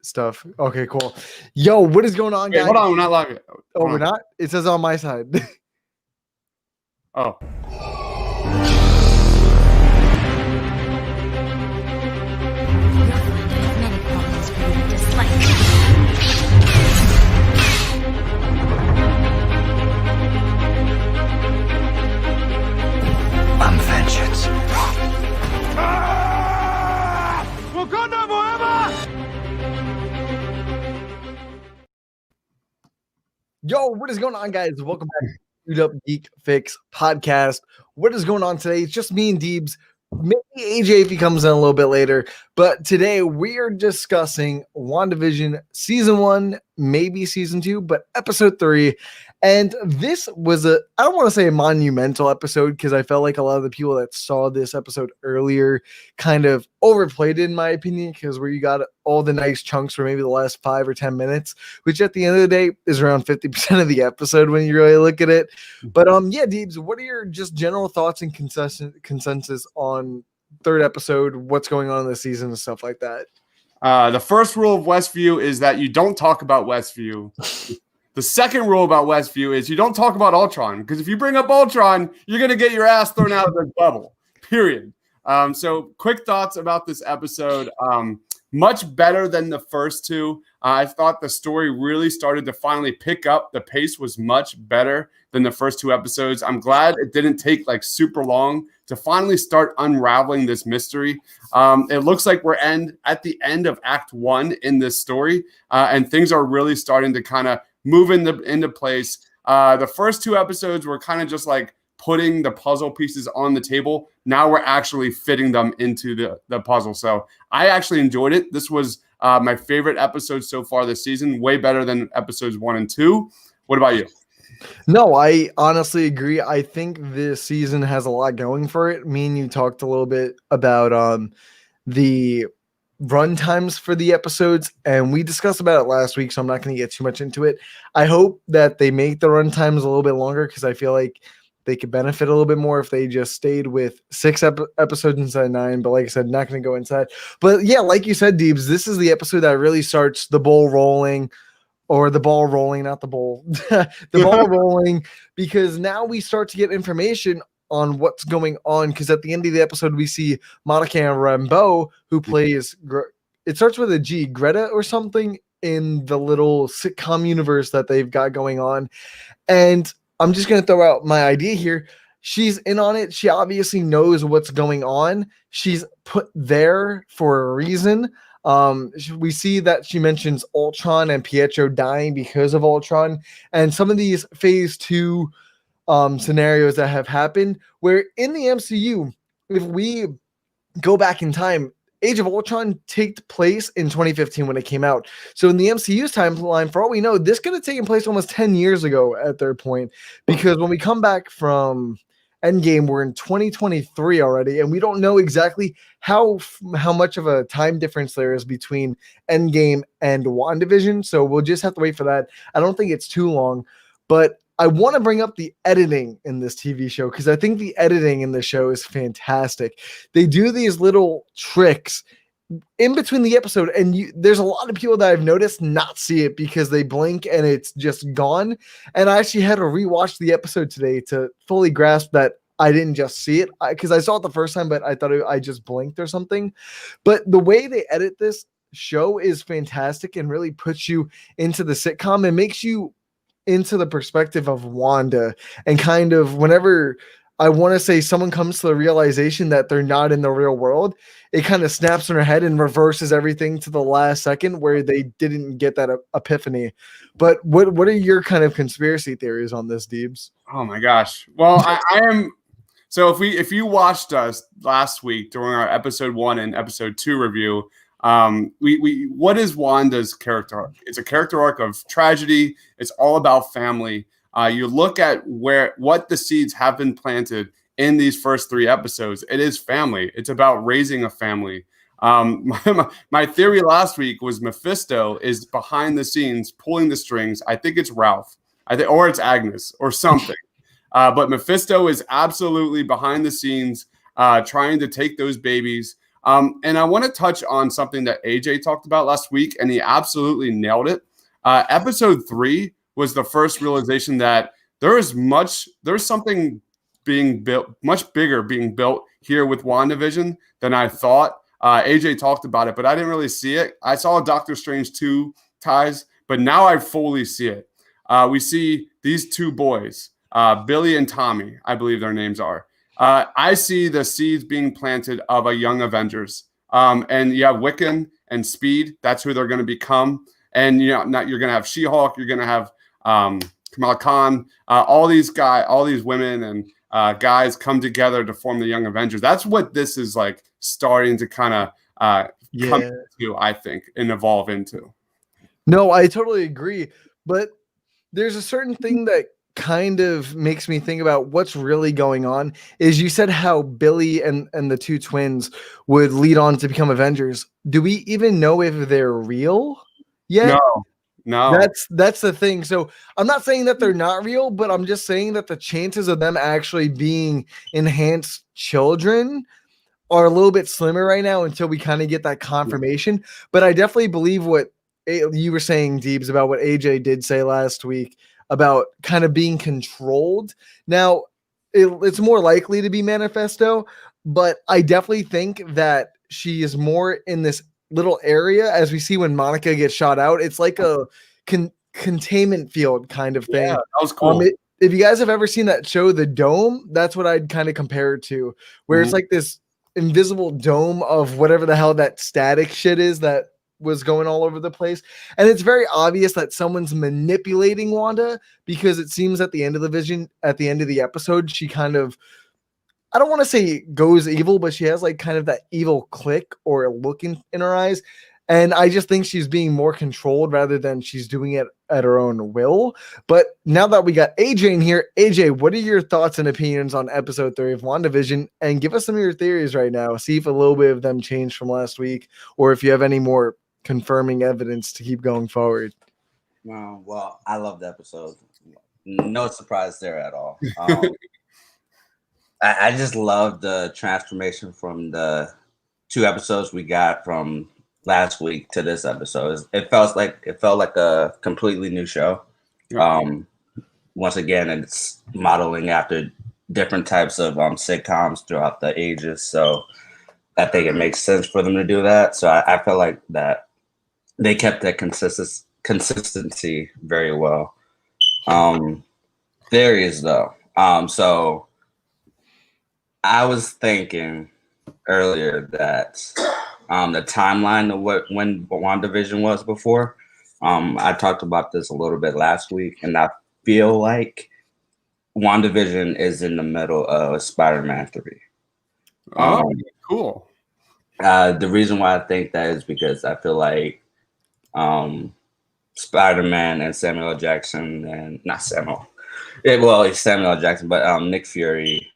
stuff. Okay, cool. Yo, what is going on, Wait, guys? hold on, we're not live. Oh, we're not? It says on my side. Oh. I'm vengeance. Wakanda forever! Yo, what is going on, guys? Welcome back to Shoot Up Geek Fix podcast. What is going on today? It's just me and Deibs. Maybe AJ if he comes in a little bit later. But today we are discussing WandaVision season 1, maybe season 2, but episode 3. And this was I don't want to say a monumental episode because I felt like a lot of the people that saw this episode earlier kind of overplayed it, in my opinion, because where you got all the nice chunks for maybe the last 5 or 10 minutes, which at the end of the day is around 50% of the episode when you really look at it. But yeah, Deibs, what are your just general thoughts and consensus on third episode, what's going on in the season and stuff like that? The first rule of Westview is that you don't talk about Westview. The second rule about Westview is you don't talk about Ultron, because if you bring up Ultron, you're going to get your ass thrown out of the bubble, period. So quick thoughts about this episode. Much better than the first two. I thought the story really started to finally pick up. The pace was much better than the first two episodes. I'm glad it didn't take like super long to finally start unraveling this mystery. It looks like we're at the end of Act 1 in this story, and things are really starting to kind of move into place. The first two episodes were kind of just like putting the puzzle pieces on the table. Now we're actually fitting them into the puzzle. So I actually enjoyed it. This was my favorite episode so far this season, way better than episodes 1 and 2. What about you? No, I honestly agree. I think this season has a lot going for it. Me and you talked a little bit about the run times for the episodes, and we discussed about it last week, so I'm not going to get too much into it. I hope that they make the run times a little bit longer, because I feel like they could benefit a little bit more if they just stayed with 6 episodes instead of 9. But like I said, not going to go inside. But yeah, like you said, Deibs, this is the episode that really starts the ball rolling, or the ball rolling, not the bowl, the ball rolling, because now we start to get information on what's going on. Because at the end of the episode, we see Monica Rambeau, who plays, it starts with a G, Greta or something, in the little sitcom universe that they've got going on. And I'm just going to throw out my idea here. She's in on it. She obviously knows what's going on. She's put there for a reason. We see that she mentions Ultron and Pietro dying because of Ultron, and some of these phase 2 scenarios that have happened, where in the MCU, if we go back in time, Age of Ultron took place in 2015 when it came out. So in the MCU's timeline, for all we know, this could have taken place almost 10 years ago at their point, because when we come back from Endgame, we're in 2023 already, and we don't know exactly how much of a time difference there is between Endgame and WandaVision. So we'll just have to wait for that. I don't think it's too long, but I want to bring up the editing in this TV show, because I think the editing in the show is fantastic. They do these little tricks in between the episode, and there's a lot of people that I've noticed not see it because they blink and it's just gone. And I actually had to rewatch the episode today to fully grasp that I didn't just see it, because I saw it the first time, but I thought I just blinked or something. But the way they edit this show is fantastic and really puts you into the sitcom and makes you into the perspective of Wanda. And kind of whenever I want to say someone comes to the realization that they're not in the real world, it kind of snaps in her head and reverses everything to the last second where they didn't get that epiphany. But what are your kind of conspiracy theories on this, Deibs? Oh my gosh. Well, I am. So if you watched us last week during our episode 1 and episode 2 review, we what is Wanda's character arc? It's a character arc of tragedy. It's all about family. You look at what the seeds have been planted in these first 3 episodes. It is family. It's about raising a family. My theory last week was Mephisto is behind the scenes pulling the strings. I think it's Ralph. Or it's Agnes or something. But Mephisto is absolutely behind the scenes trying to take those babies. And I want to touch on something that AJ talked about last week, and he absolutely nailed it. Episode 3 was the first realization that there's something being built, much bigger being built here with WandaVision than I thought. AJ talked about it, but I didn't really see it. I saw Doctor Strange 2 ties, but now I fully see it. We see these two boys, Billy and Tommy, I believe their names are. I see the seeds being planted of a young Avengers. And you have Wiccan and Speed. That's who they're going to become. And you're going to have She-Hulk. You're going to have Kamala Khan. All these women and guys come together to form the Young Avengers. That's what this is like starting to kind of come into, I think, and evolve into. No, I totally agree. But there's a certain thing that kind of makes me think about what's really going on. Is you said how Billy and the two twins would lead on to become Avengers. Do we even know if they're real yet? No. That's the thing. So I'm not saying that they're not real, but I'm just saying that the chances of them actually being enhanced children are a little bit slimmer right now until we kind of get that confirmation. But I definitely believe what you were saying, Deibs, about what AJ did say last week about kind of being controlled. Now, it's more likely to be Manifesto, but I definitely think that she is more in this little area, as we see when Monica gets shot out. It's like a containment field kind of thing. Yeah, that was cool. If you guys have ever seen that show, The Dome, that's what I'd kind of compare it to, where it's like this invisible dome of whatever the hell that static shit is that was going all over the place. And it's very obvious that someone's manipulating Wanda, because it seems at the end of the episode, she kind of, I don't want to say goes evil, but she has like kind of that evil click or look in her eyes. And I just think she's being more controlled rather than she's doing it at her own will. But now that we got AJ in here, AJ, what are your thoughts and opinions on episode 3 of WandaVision? And give us some of your theories right now. See if a little bit of them changed from last week, or if you have any more confirming evidence to keep going forward. Well, I love the episode. No surprise there at all. I just love the transformation from the 2 episodes we got from last week to this episode. It felt like a completely new show. Once again, it's modeling after different types of sitcoms throughout the ages. So I think it makes sense for them to do that. So I feel like that they kept that consistency very well. Theories though. So I was thinking earlier that the timeline of when WandaVision was before, I talked about this a little bit last week, and I feel like WandaVision is in the middle of Spider-Man 3. Cool. The reason why I think that is because I feel like Spider-Man and Samuel L. Jackson, and not Samuel. It's Samuel L. Jackson, but Nick Fury,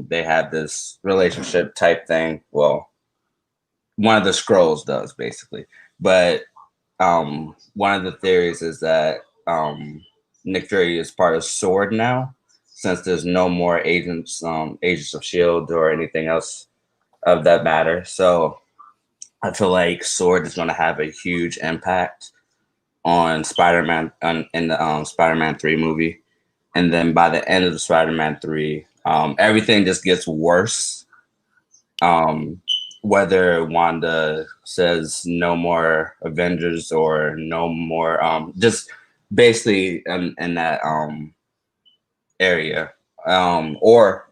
they have this relationship type thing. Well, one of the Skrulls does, basically. But one of the theories is that Nick Fury is part of S.W.O.R.D. now, since there's no more Agents of S.H.I.E.L.D. or anything else of that matter. So I feel like S.W.O.R.D. is going to have a huge impact on Spider-Man in the Spider-Man 3 movie. And then by the end of the Spider-Man 3, everything just gets worse. Whether Wanda says no more Avengers or no more, just basically in that area, or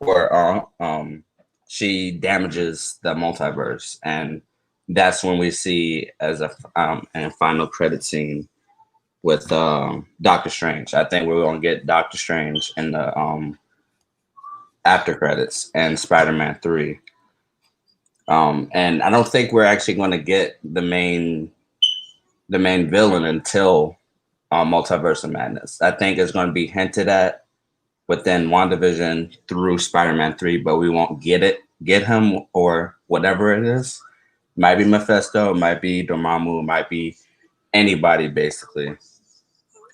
she damages the multiverse, and that's when we see as a final credit scene with Doctor Strange. I think we're going to get Doctor Strange in the after credits and Spider-Man 3. And I don't think we're actually going to get the main villain until Multiverse of Madness. I think it's going to be hinted at within WandaVision through Spider-Man 3, but we won't get him or whatever it is. Might be Mephisto, might be Dormammu, might be anybody, basically.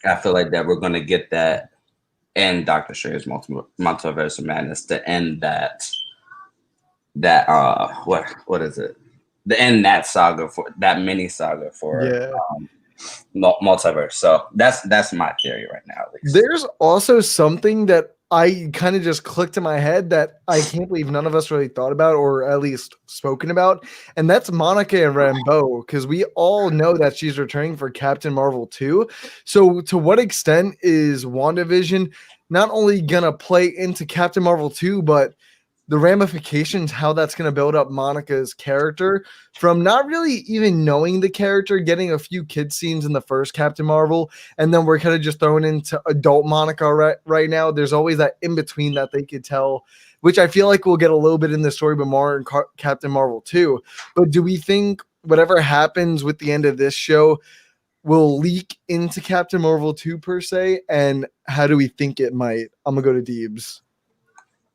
I feel like that we're going to get that in Doctor Strange Multiverse of Madness to end that what is it? the end that saga for that mini saga for multiverse. So that's my theory right now. At least. There's also something that I kind of just clicked in my head that I can't believe none of us really thought about, or at least spoken about, and that's Monica and Rambeau, because we all know that she's returning for Captain Marvel 2. So to what extent is WandaVision not only gonna play into Captain Marvel 2, but the ramifications, how that's going to build up Monica's character from not really even knowing the character, getting a few kid scenes in the first Captain Marvel, and then we're kind of just thrown into adult Monica right now. There's always that in between that they could tell, which I feel like we'll get a little bit in the story, but more in Captain Marvel 2. But do we think whatever happens with the end of this show will leak into Captain Marvel 2 per se? And how do we think it might? I'm going to go to Deibs.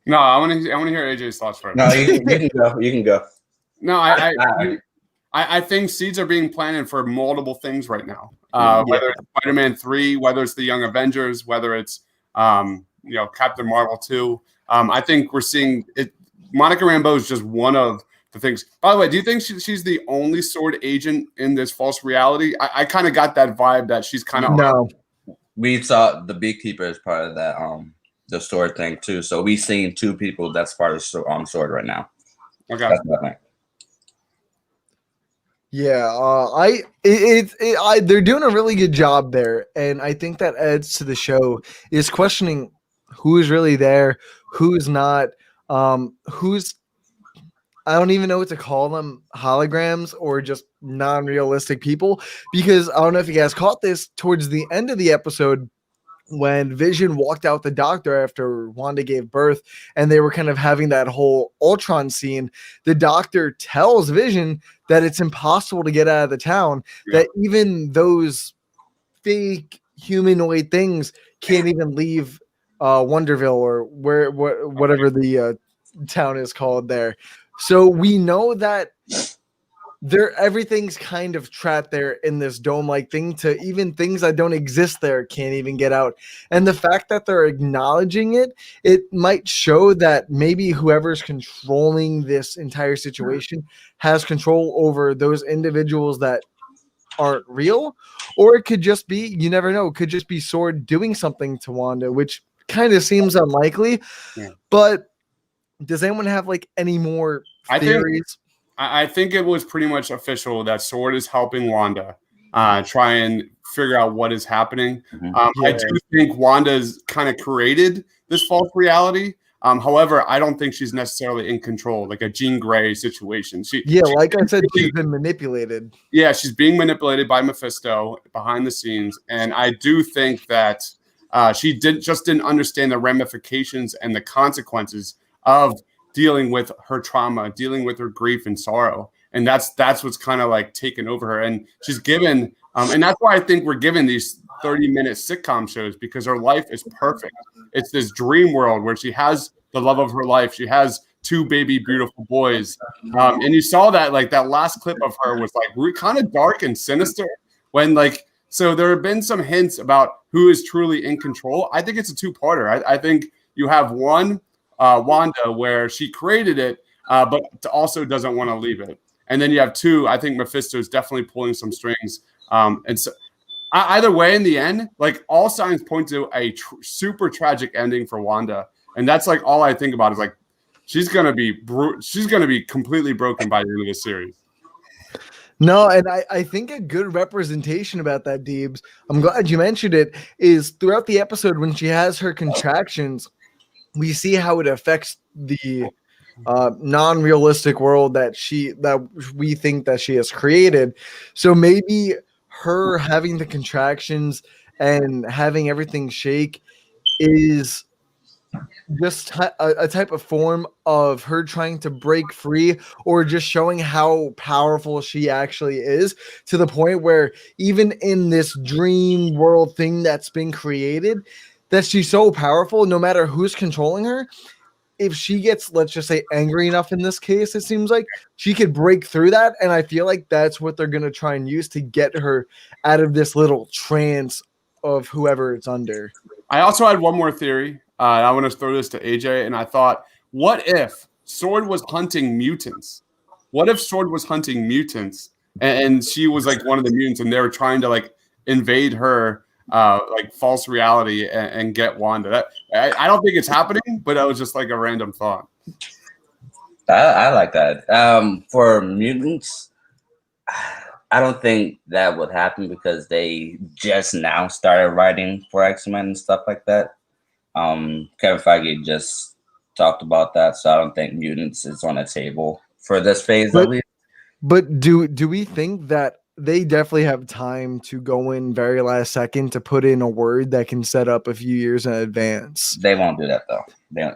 No, I want to hear AJ's thoughts first. No, you can go. You can go. No, I think seeds are being planted for multiple things right now. Whether it's Spider-Man 3, whether it's the Young Avengers, whether it's Captain Marvel 2. I think we're seeing it. Monica Rambeau is just one of the things. By the way, do you think she's the only sword agent in this false reality? I kind of got that vibe that she's kind of no. We saw the Beekeeper as part of that the sword thing too. So we've seen 2 people that's part of sword right now. Okay. Yeah, they're doing a really good job there, and I think that adds to the show is questioning who is really there, who's not, who's I don't even know what to call them, holograms or just non-realistic people, because I don't know if you guys caught this towards the end of the episode when Vision walked out the doctor after Wanda gave birth and they were kind of having that whole Ultron scene. The doctor tells Vision that it's impossible to get out of the town, that even those fake humanoid things can't even leave Wonderville or whatever the town is called there. So we know that everything's kind of trapped there in this dome-like thing, to even things that don't exist there can't even get out. And the fact that they're acknowledging it might show that maybe whoever's controlling this entire situation has control over those individuals that aren't real, or it could just be, you never know, it could just be Sword doing something to Wanda, which kind of seems unlikely. But does anyone have like any more theories? I think it was pretty much official that Sword is helping Wanda try and figure out what is happening. I do think Wanda's kind of created this false reality. However, I don't think she's necessarily in control, like a Jean Grey situation. Like I said, she's been manipulated. Yeah, she's being manipulated by Mephisto behind the scenes. And I do think that she didn't understand the ramifications and the consequences of dealing with her trauma, dealing with her grief and sorrow. And that's what's kind of like taken over her. And she's given, and that's why I think we're given these 30-minute sitcom shows, because her life is perfect. It's this dream world where she has the love of her life. She has 2 baby, beautiful boys. And you saw that, like that last clip of her was like kind of dark and sinister when so there have been some hints about who is truly in control. I think it's a 2-parter. I think you have one, Wanda, where she created it, but also doesn't want to leave it. And then you have 2, I think Mephisto is definitely pulling some strings. And so either way, in the end, like all signs point to a super tragic ending for Wanda. And that's like all I think about is like, she's going to be completely broken by the end of the series. No, and I think a good representation about that, Deibs, I'm glad you mentioned it, is throughout the episode when she has her contractions, we see how it affects the non-realistic world that we think that she has created. So maybe her having the contractions and having everything shake is just a type of form of her trying to break free, or just showing how powerful she actually is, to the point where even in this dream world thing that's been created, that she's so powerful, no matter who's controlling her, if she gets, let's just say, angry enough in this case, it seems like she could break through that. And I feel like that's what they're going to try and use to get her out of this little trance of whoever it's under. I also had one more theory. I want to throw this to AJ. And I thought, what if Sword was hunting mutants? what if Sword was hunting mutants and she was like one of the mutants and they were trying to like invade her like false reality and get Wanda? I don't think it's happening, but that was just like a random thought. I like that. For mutants, I don't think that would happen because they just now started writing for X-Men and stuff like that. Kevin Feige just talked about that, so I don't think mutants is on the table for this phase at least. But do we think that they definitely have time to go in very last second to put in a word that can set up a few years in advance? They won't do that though. No.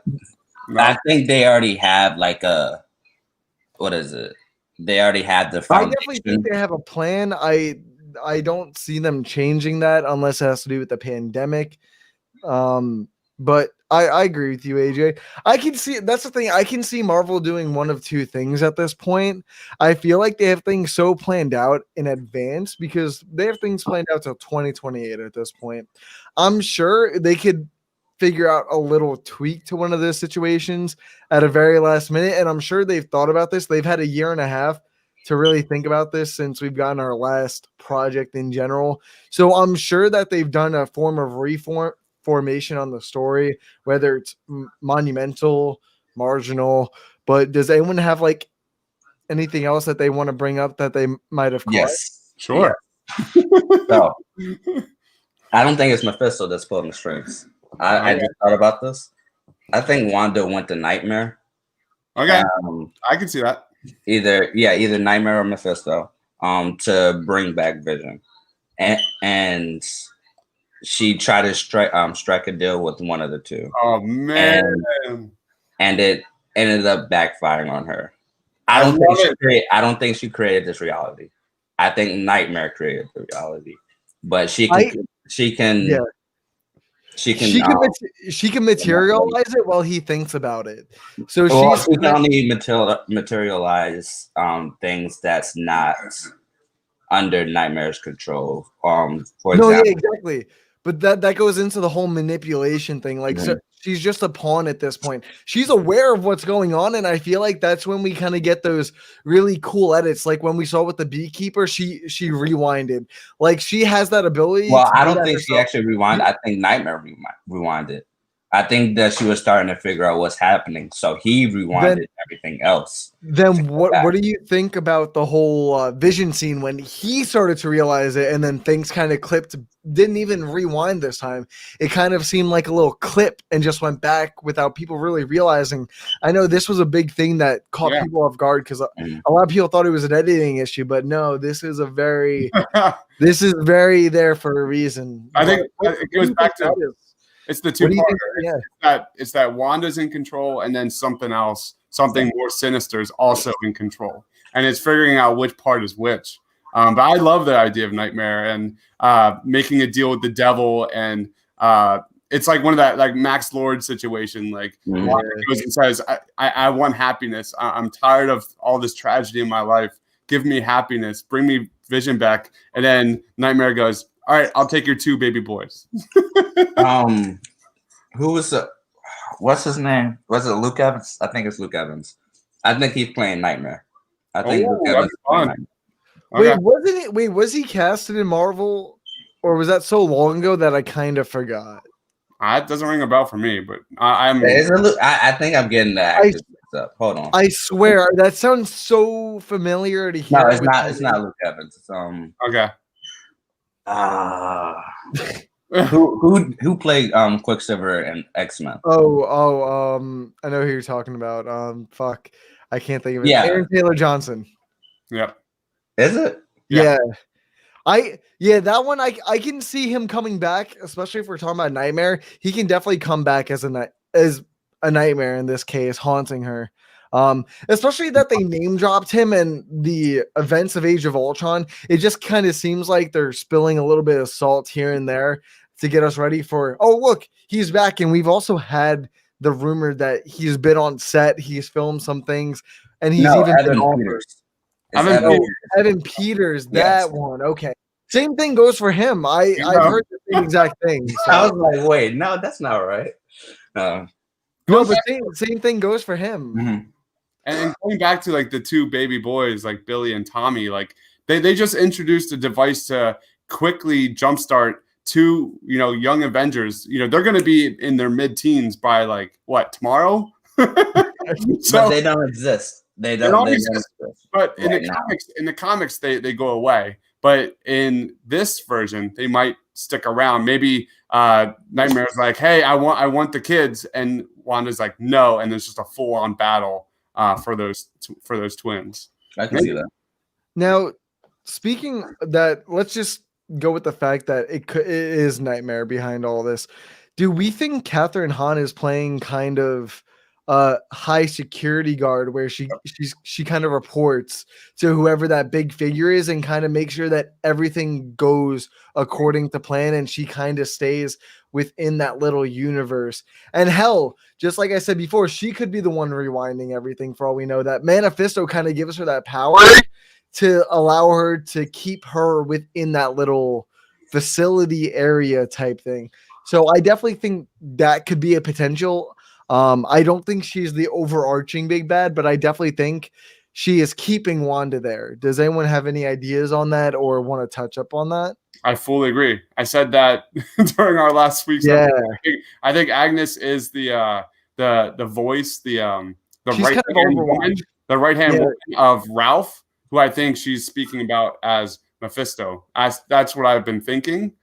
I think they already have like a, what is it? They already have the I foundation. definitely think they have a plan. I don't see them changing that unless it has to do with the pandemic. But I agree with you, AJ. I can see, that's the thing. I can see Marvel doing one of two things at this point. I feel like they have things so planned out in advance because they have things planned out till 2028 at this point. I'm sure they could figure out a little tweak to one of those situations at a very last minute. And I'm sure they've thought about this. They've had a year and a half to really think about this since we've gotten our last project in general. So I'm sure that they've done a form of formation on the story, whether it's monumental, marginal. But does anyone have like anything else that they want to bring up that they might have caught? Yes, Sure. So I don't think it's Mephisto that's pulling the strings. I just thought about this. I think Wanda went to Nightmare. Okay, I can see that. Either Nightmare or Mephisto to bring back Vision, and she tried to strike a deal with one of the two. Oh man! And it ended up backfiring on her. I don't think she created this reality. I think Nightmare created the reality, but she can materialize it while he thinks about it. So she can only materialize things that's not under Nightmare's control. For example, yeah, exactly. But that goes into the whole manipulation thing. Like, so she's just a pawn at this point. She's aware of what's going on, and I feel like that's when we kind of get those really cool edits. Like when we saw with the Beekeeper, she rewinded. Like she has that ability. Well, I don't think she actually rewinded. I think Nightmare rewinded. I think that she was starting to figure out what's happening, so he rewinded everything else. Then what do you think about the whole Vision scene when he started to realize it, and then things kind of clipped? Didn't even rewind this time. It kind of seemed like a little clip and just went back without people really realizing. I know this was a big thing that caught people off guard because a lot of people thought it was an editing issue, but no, this is very there for a reason. I think it goes back to it's the two parts. It's that Wanda's in control, and then something else, something more sinister is also in control, and it's figuring out which part is which. But I love the idea of Nightmare and making a deal with the devil, and it's like one of that like Max Lord situation. Like Wanda goes and says, "I want happiness. I'm tired of all this tragedy in my life. Give me happiness. Bring me Vision back." And then Nightmare goes, "All right, I'll take your 2 baby boys." Who was what's his name? Was it Luke Evans? I think it's Luke Evans. I think he's playing Nightmare. I think Luke Evans is playing Nightmare. Okay. Was he casted in Marvel, or was that so long ago that I kind of forgot? It doesn't ring a bell for me, but I think I'm getting that. Hold on. I swear that sounds so familiar to hear. No, it's not. It's not Luke Evans. It's okay. Who played Quicksilver and X-Men? I know who you're talking about. Fuck, I can't think of it. Yeah, Aaron Taylor Johnson. Yep. Is it? Yeah. That one I can see him coming back, especially if we're talking about Nightmare. He can definitely come back as a nightmare in this case, haunting her. Especially that they name dropped him in the events of Age of Ultron. It just kind of seems like they're spilling a little bit of salt here and there to get us ready for, oh, look, he's back. And we've also had the rumor that he's been on set, he's filmed some things, and he's even been on. Evan Peters, that one. Okay. Same thing goes for him. I've heard the same exact thing. So. I was like, wait, no, that's not right. No, but same thing goes for him. Mm-hmm. And going back to like the two baby boys, like Billy and Tommy, like they just introduced a device to quickly jumpstart two, young Avengers. They're going to be in their mid-teens by like what, tomorrow? But they don't exist. They don't exist. But in the comics, they go away. But in this version, they might stick around. Maybe Nightmare's like, "Hey, I want the kids," and Wanda's like, "No," and there's just a full-on battle for those twins. I can see that. Now, speaking that, let's just go with the fact that it is Nightmare behind all this. Do we think Catherine Hahn is playing kind of high security guard where she kind of reports to whoever that big figure is and kind of make sure that everything goes according to plan, and she kind of stays within that little universe? And hell, just like I said before, she could be the one rewinding everything for all we know. That Manifesto kind of gives her that power to allow her to keep her within that little facility area type thing. So I definitely think that could be a potential. I don't think she's the overarching big bad, but I definitely think she is keeping Wanda there. Does anyone have any ideas on that or want to touch up on that? I fully agree. I said that during our last week's episode. I think Agnes is the voice, the right hand woman of Ralph, who I think she's speaking about as Mephisto. That's what I've been thinking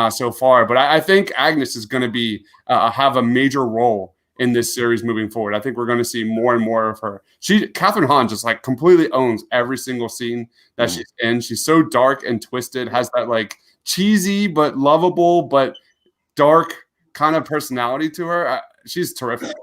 so far. But I think Agnes is going to be have a major role in this series moving forward. I think we're going to see more and more of her. Catherine Hahn just like completely owns every single scene that she's in. She's so dark and twisted, has that like cheesy but lovable but dark kind of personality to her. She's terrific.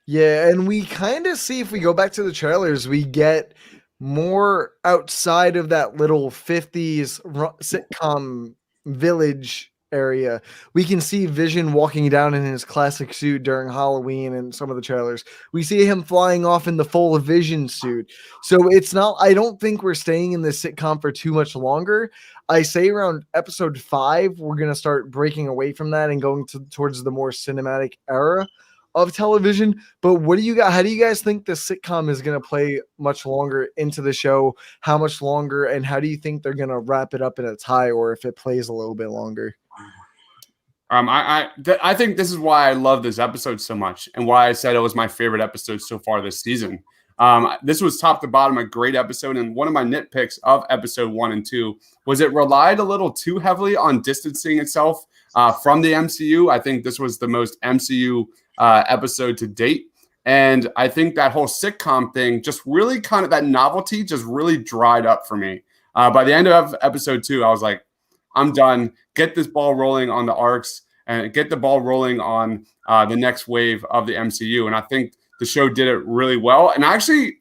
Yeah, and we kind of see, if we go back to the trailers, we get more outside of that little 50s sitcom village area. We can see Vision walking down in his classic suit during Halloween and some of the trailers. We see him flying off in the full Vision suit. So it's not, I don't think we're staying in this sitcom for too much longer. I say around episode 5, we're going to start breaking away from that and going towards the more cinematic era of television. But what do you got? How do you guys think the sitcom is going to play much longer into the show? How much longer? And how do you think they're going to wrap it up in a tie, or if it plays a little bit longer? I think this is why I love this episode so much, and why I said it was my favorite episode so far this season. This was top to bottom a great episode, and one of my nitpicks of episode 1 and 2 was it relied a little too heavily on distancing itself from the MCU. I think this was the most MCU episode to date, and I think that whole sitcom thing just really kind of, that novelty just really dried up for me. By the end of episode 2, I was like, I'm done. Get this ball rolling on the arcs and get the ball rolling on the next wave of the MCU. And I think the show did it really well. And actually,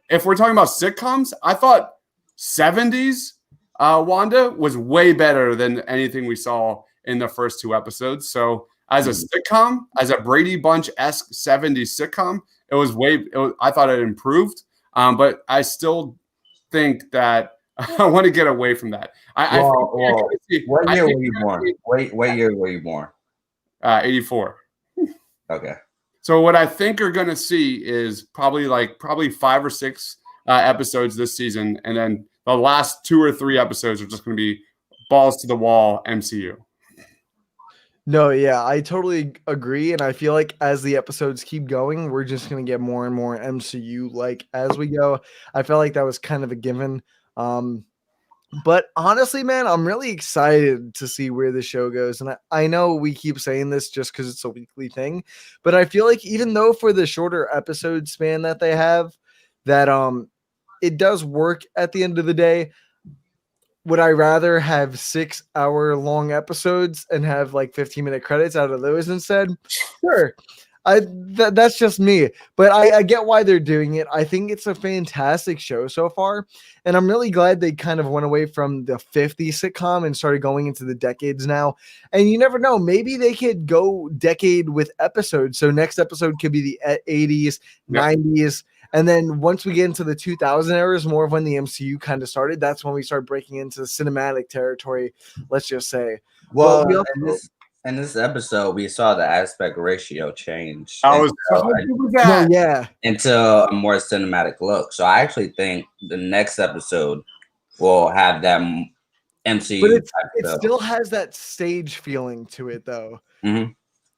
if we're talking about sitcoms, I thought 70s Wanda was way better than anything we saw in the first 2 episodes. So as a sitcom, as a Brady Bunch-esque 70s sitcom, I thought it improved. But I still think that I want to get away from that. What year were you born? What year were you born? 84. Okay. So what I think you're going to see is probably 5 or 6 episodes this season, and then the last 2 or 3 episodes are just going to be balls to the wall MCU. No, yeah, I totally agree, and I feel like as the episodes keep going, we're just going to get more and more MCU like as we go. I felt like that was kind of a given. But honestly, man, I'm really excited to see where the show goes. And I know we keep saying this just because it's a weekly thing, but I feel like even though for the shorter episode span that they have, that it does work at the end of the day. Would I rather have 6-hour-long episodes and have like 15-minute credits out of those instead? Sure. That's just me, but I get why they're doing it. I think it's a fantastic show so far, and I'm really glad they kind of went away from the 50s sitcom and started going into the decades now. And you never know, maybe they could go decade with episodes. So next episode could be the 80s, 90s, and then once we get into the 2000 eras, more of when the MCU kind of started, that's when we start breaking into cinematic territory, let's just say. Well, in this episode, we saw the aspect ratio change I was so good with No, that. yeah. into a more cinematic look. So I actually think the next episode will have that MCU But type it feel. still has that stage feeling to it, though. Mhm.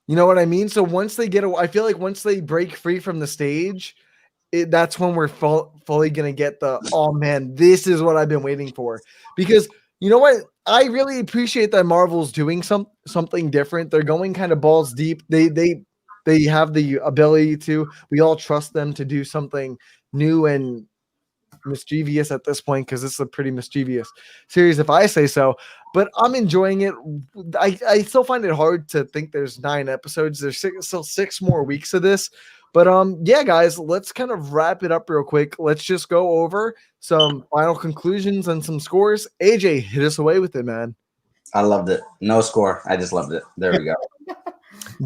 You know what I mean? So once they get, I feel like once they break free from the stage, that's when we're fully gonna get the, oh man, this is what I've been waiting for. Because you know what? I really appreciate that Marvel's doing something different. They're going kind of balls deep. They have the ability to. We all trust them to do something new and mischievous at this point, because it's a pretty mischievous series if I say so. But I'm enjoying it. I still find it hard to think there's 9 episodes. There's still 6 more weeks of this. But yeah, guys, let's kind of wrap it up real quick. Let's just go over some final conclusions and some scores. AJ, hit us away with it, man. I loved it. No score. I just loved it. There we go.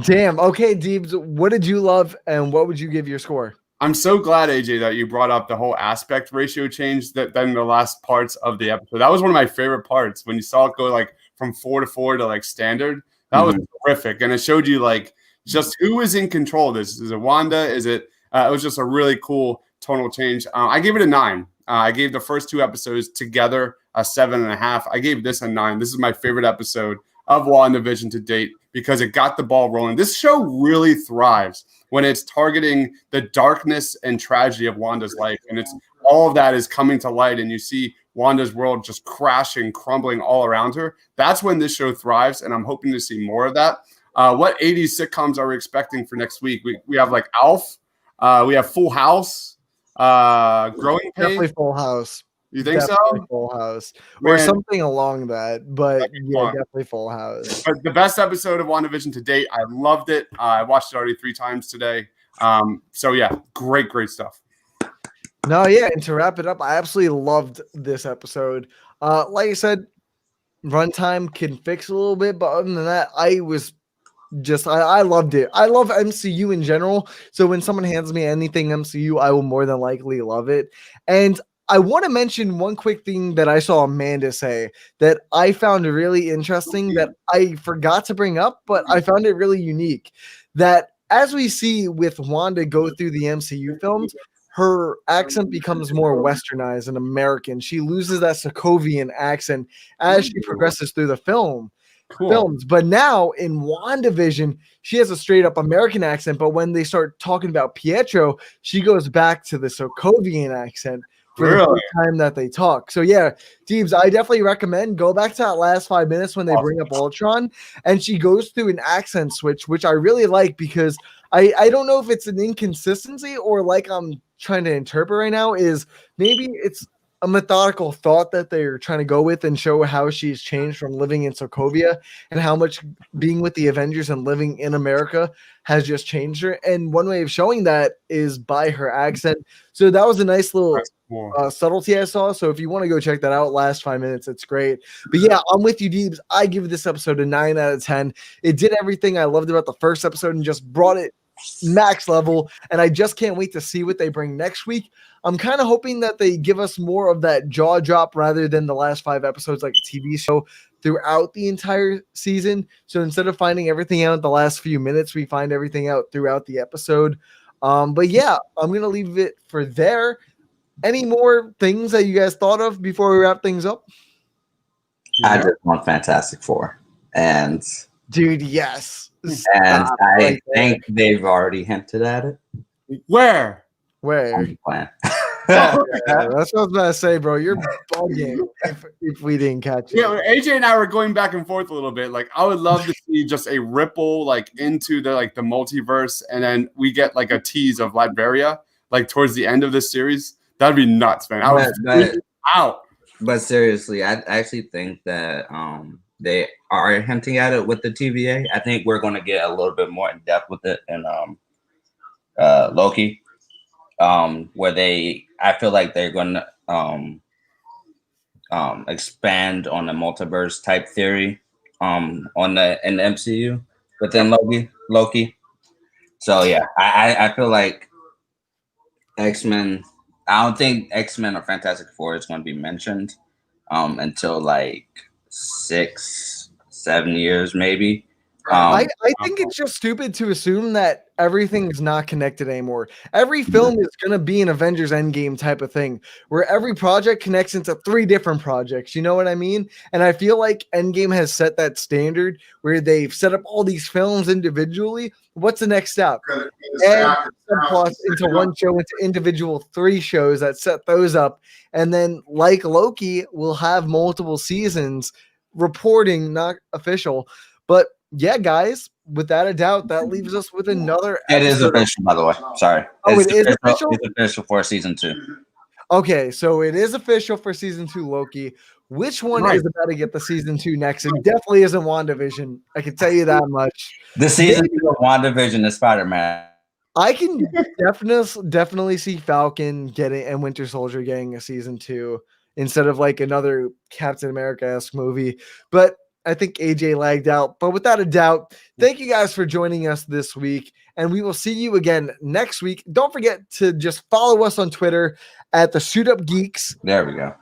Damn. Okay, Deebs, what did you love and what would you give your score? I'm so glad, AJ, that you brought up the whole aspect ratio change that then the last parts of the episode. That was one of my favorite parts when you saw it go like from 4:4 to like standard. That was terrific, and it showed you like just who is in control of this. Is it Wanda? Is it? It was just a really cool tonal change. I gave it a 9. I gave the first 2 episodes together a 7.5. I gave this a 9. This is my favorite episode of WandaVision to date because it got the ball rolling. This show really thrives when it's targeting the darkness and tragedy of Wanda's life. And it's all of that is coming to light. And you see Wanda's world just crashing, crumbling all around her. That's when this show thrives. And I'm hoping to see more of that. What 80s sitcoms are we expecting for next week? We have like Alf. We have Full House. Growing Pains. Definitely Full House. You think Definitely so? Full House. Man, or something along that. But yeah, fun. definitely Full House. But the best episode of WandaVision to date. I loved it. I watched it already 3 times today. So yeah, great stuff. No, yeah, and to wrap it up, I absolutely loved this episode. Like I said, runtime can fix a little bit, but other than that, I loved it. I love MCU in general. So when someone hands me anything MCU, I will more than likely love it. And I want to mention one quick thing that I saw Amanda say that I found really interesting that I forgot to bring up, but I found it really unique. That as we see with Wanda go through the MCU films, her accent becomes more westernized and American. She loses that Sokovian accent as she progresses through the films. But now in WandaVision, she has a straight up American accent. But when they start talking about Pietro, she goes back to the Sokovian accent for the first time that they talk. So yeah, Deebs, I definitely recommend go back to that last 5 minutes when they bring up Ultron, and she goes through an accent switch, which I really like because I don't know if it's an inconsistency or like I'm trying to interpret right now is maybe it's a methodical thought that they're trying to go with and show how she's changed from living in Sokovia and how much being with the Avengers and living in America has just changed her. And one way of showing that is by her accent. So that was a nice little subtlety I saw. So if you want to go check that out, last 5 minutes, it's great. But yeah, I'm with you, Deebs. I give this episode a 9 out of 10. It did everything I loved about the first episode and just brought it max level, and I just can't wait to see what they bring next week. I'm kind of hoping that they give us more of that jaw drop rather than the last 5 episodes like a TV show throughout the entire season. So instead of finding everything out in the last few minutes, we find everything out throughout the episode. But yeah, I'm gonna leave it for there. Any more things that you guys thought of before we wrap things up? I just want Fantastic Four, and dude, yes. And I think they've already hinted at it. Where? Plan. Yeah, that's what I was about to say, bro. You're bugging if we didn't catch it. Yeah, AJ and I were going back and forth a little bit. Like, I would love to see just a ripple like into the multiverse, and then we get like a tease of Latveria like towards the end of this series. That'd be nuts, man. I was out. But seriously, I actually think that they are hinting at it with the TVA. I think we're going to get a little bit more in depth with it in Loki, where I feel like they're going to expand on the multiverse type theory in the MCU within Loki. So yeah, I feel like X-Men. I don't think X-Men or Fantastic Four is going to be mentioned until like 6-7 years maybe. I think it's just stupid to assume that everything is not connected anymore. Every film is going to be an Avengers Endgame type of thing, where every project connects into 3 different projects. You know what I mean? And I feel like Endgame has set that standard where they've set up all these films individually. What's the next step? And subplots into one show, into individual 3 shows that set those up. And then, like Loki, we'll have multiple seasons reporting, not official. But yeah, guys, without a doubt, that leaves us with another It is episode. official, by the way. Sorry. Oh, it is official? It's official for season 2. Okay, so it is official for season 2 Loki. Which one is about to get the season 2 next? It definitely isn't WandaVision. I can tell you that much. The season 2 of WandaVision is Spider-Man. I can definitely see Falcon getting and Winter Soldier getting a season 2 instead of like another Captain America-esque movie. But I think AJ lagged out. But without a doubt, thank you guys for joining us this week. And we will see you again next week. Don't forget to just follow us on Twitter at the Shoot Up Geeks. There we go.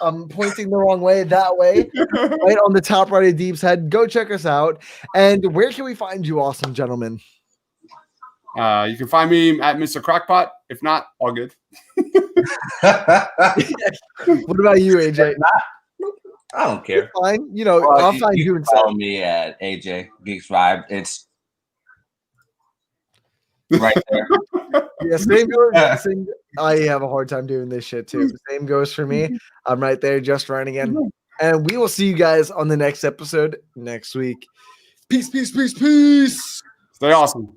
I'm pointing the wrong way, that way, right on the top right of Deibs' head. Go check us out. And where can we find you, awesome gentlemen? You can find me at Mr. Crockpot. If not, all good. What about you, AJ? I don't care. Fine. You know, Well, I'll find you can inside. follow me at AJ Geeks Vibe. It's right there. Yeah, same goes. I have a hard time doing this shit too. Same goes for me. I'm right there, just right again. And we will see you guys on the next episode next week. Peace, peace, peace, peace. Stay awesome.